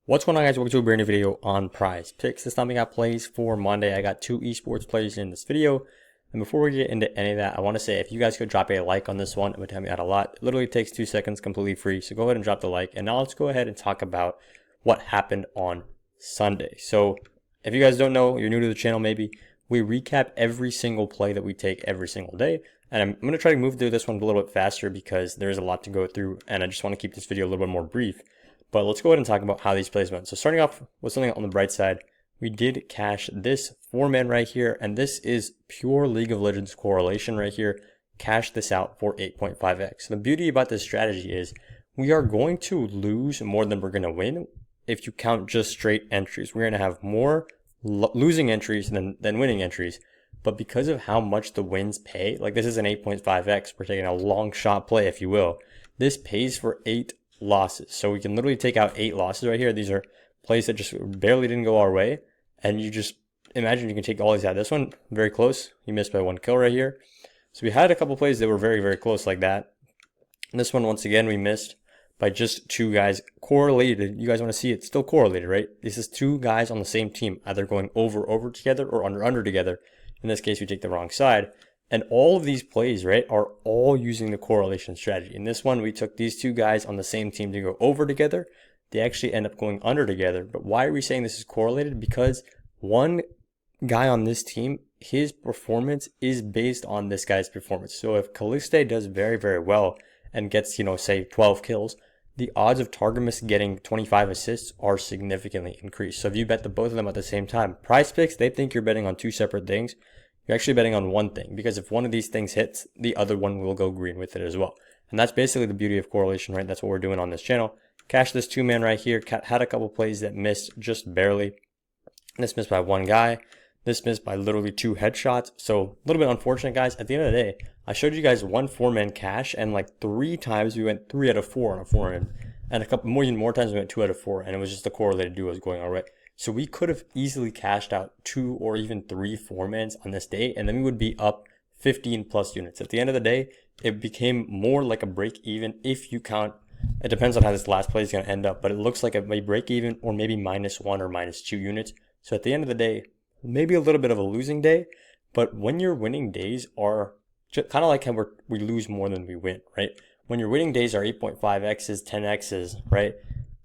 What's going on, guys? Welcome to a brand new video on PrizePicks. This time we got plays for Monday. I got two esports plays in this video. And before we get into any of that, I want to say if you guys could drop a like on this one, it would help me out a lot. It literally takes 2 seconds, completely free. So go ahead and drop the like. And now let's go ahead and talk about what happened on Sunday. So if you guys don't know, you're new to the channel maybe, we recap every single play that we take every single day. And I'm going to try to move through this one a little bit faster because there's a lot to go through. And I just want to keep this video a little bit more brief. But let's go ahead and talk about how these plays went. So starting off with something on the bright side, we did cash this 4-man right here, and this is pure League of Legends correlation right here. Cash this out for 8.5x. The beauty about this strategy is we are going to lose more than we're going to win if you count just straight entries. We're going to have more losing entries than winning entries. But because of how much the wins pay, like this is an 8.5x, we're taking a long shot play, if you will. This pays for 8 losses. So we can literally take out 8 losses right here. These are plays that just barely didn't go our way. And you just imagine you can take all these out. This one, very close. He missed by 1 kill right here. So we had a couple plays that were very, very close like that. And this one, once again, we missed by just 2 guys correlated. You guys want to see it still correlated, right? This is 2 guys on the same team, either going over together or under together. In this case, we take the wrong side. And all of these plays, right, are all using the correlation strategy. In this one, we took these 2 guys on the same team to go over together. They actually end up going under together. But why are we saying this is correlated? Because one guy on this team, his performance is based on this guy's performance. So if Caliste does very, very well and gets, say 12 kills, the odds of Targamas getting 25 assists are significantly increased. So if you bet the both of them at the same time, PrizePicks, they think you're betting on 2 separate things. You're actually betting on one thing, because if one of these things hits, the other one will go green with it as well. And that's basically the beauty of correlation, right? That's what we're doing on this channel. Cash this 2-man right here. Had a couple plays that missed just barely. This missed by 1 guy. This missed by literally 2 headshots. So a little bit unfortunate, guys. At the end of the day, I showed you guys 1 4-man cash, and like 3 times we went 3 out of 4 on a 4-man. And a couple more times we went 2 out of 4, and it was just the correlated duos going all right. So we could have easily cashed out 2 or even 3 4-mans on this day, and then we would be up 15 plus units. At the end of the day, it became more like a break even if you count. It depends on how this last play is going to end up, but it looks like it may break even or maybe -1 or -2 units. So at the end of the day, maybe a little bit of a losing day, but when your winning days are kind of like how we lose more than we win, right? When your winning days are 8.5x's, 10x's, right?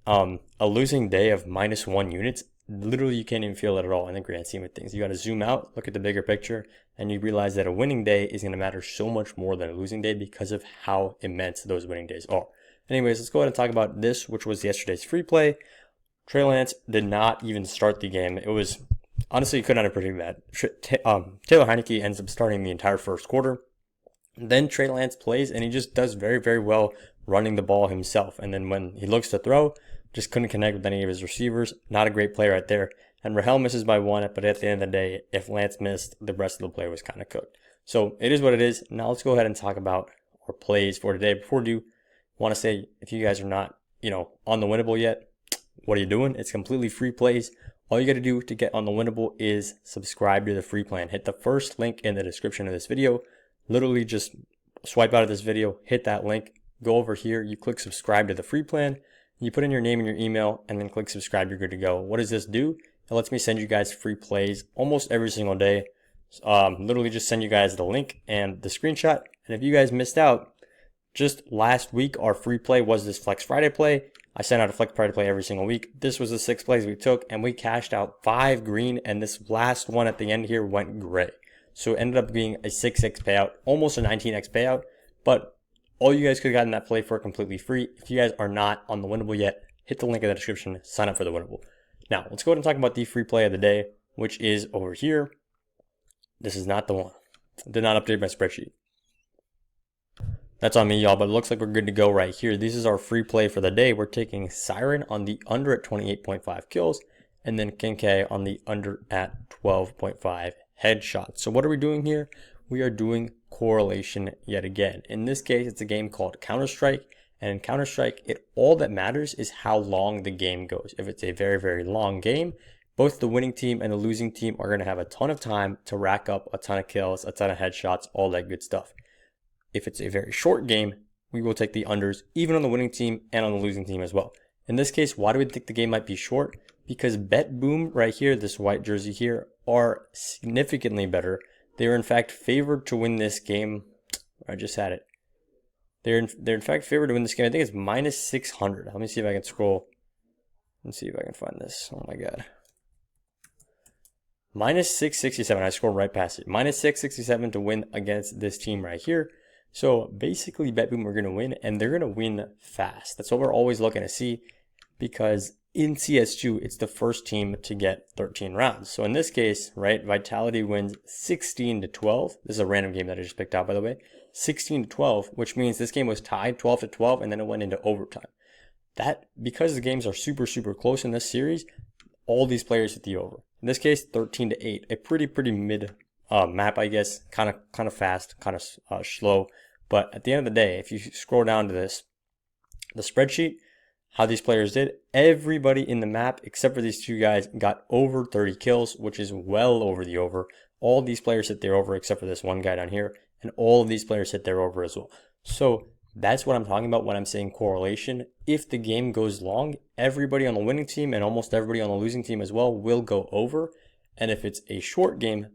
A losing day of -1 units, literally you can't even feel it at all in the grand scheme of things. You got to zoom out, look at the bigger picture, and you realize that a winning day is going to matter so much more than a losing day because of how immense those winning days are. Anyways, let's go ahead and talk about this, which was yesterday's free play. Trey Lance did not even start the game. It was, honestly, you could not have predicted that. Taylor Heineke ends up starting the entire first quarter. Then Trey Lance plays, and he just does very, very well running the ball himself. And then when he looks to throw, just couldn't connect with any of his receivers. Not a great play right there. And Rahel misses by 1, but at the end of the day, if Lance missed, the rest of the play was kind of cooked. So it is what it is. Now let's go ahead and talk about our plays for today. Before we do, I want to say, if you guys are not, on the winnable yet, what are you doing? It's completely free plays. All you got to do to get on the winnable is subscribe to the free plan. Hit the first link in the description of this video. Literally just swipe out of this video, hit that link, go over here, you click subscribe to the free plan. You put in your name and your email, and then click subscribe, you're good to go. What does this do? It lets me send you guys free plays almost every single day. Literally just send you guys the link and the screenshot. And if you guys missed out, just last week, our free play was this Flex Friday play. I sent out a Flex Friday play every single week. This was the 6 plays we took, and we cashed out 5 green, and this last one at the end here went gray. So it ended up being a 6x payout, almost a 19x payout, but all you guys could have gotten that play for completely free. If you guys are not on the winnable yet, hit the link in the description, sign up for the winnable. Now, let's go ahead and talk about the free play of the day, which is over here. This is not the one. I did not update my spreadsheet. That's on me, y'all, but it looks like we're good to go right here. This is our free play for the day. We're taking Siren on the under at 28.5 kills, and then King K on the under at 12.5 headshots. So what are we doing here? We are doing correlation yet again. In this case, it's a game called Counter-Strike, and in Counter-Strike, all that matters is how long the game goes. If it's a very, very long game, both the winning team and the losing team are going to have a ton of time to rack up a ton of kills, a ton of headshots, all that good stuff. If it's a very short game, we will take the unders, even on the winning team and on the losing team as well. In this case, why do we think the game might be short? Because Bet Boom right here, this white jersey here, are significantly better. They are in fact favored to win this game. I just had it. They're in fact favored to win this game. I think it's minus 600. Let me see if I can scroll and see if I can find this. Oh my god. Minus 667. I scrolled right past it. Minus 667 to win against this team right here. So basically, Bet Boom are going to win, and they're going to win fast. That's what we're always looking to see, because in CS2, it's the first team to get 13 rounds. So in this case, right, Vitality wins 16-12. This is a random game that I just picked out, by the way. 16-12, which means this game was tied 12-12, and then it went into overtime. That, because the games are super, super close in this series, all these players hit the over. In this case, 13-8, a pretty mid map, I guess, kind of fast, kind of slow. But at the end of the day, if you scroll down to this, the spreadsheet, how these players did, everybody in the map except for these two guys got over 30 kills, which is well over the over. All these players hit their over except for this one guy down here, and all of these players hit their over as well. So that's what I'm talking about when I'm saying correlation. If the game goes long, everybody on the winning team and almost everybody on the losing team as well will go over. And if it's a short game,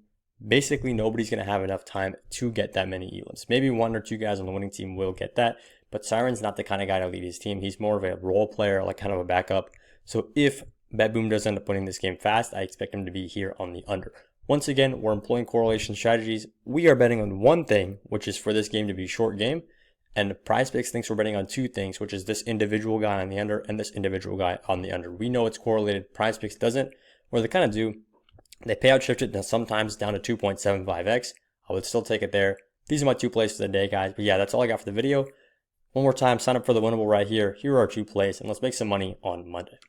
basically nobody's going to have enough time to get that many elims. Maybe one or two guys on the winning team will get that, but Siren's not the kind of guy to lead his team. He's more of a role player, like kind of a backup. So if Bet Boom does end up winning this game fast, I expect him to be here on the under. Once again, we're employing correlation strategies. We are betting on one thing, which is for this game to be a short game. And PrizePicks thinks we're betting on two things, which is this individual guy on the under and this individual guy on the under. We know it's correlated. PrizePicks doesn't, or they kind of do. They payout shift it sometimes down to 2.75x. I would still take it there. These are my two plays for the day, guys. But yeah, that's all I got for the video. One more time, sign up for the winnable right here. Here are our two plays, and let's make some money on Monday.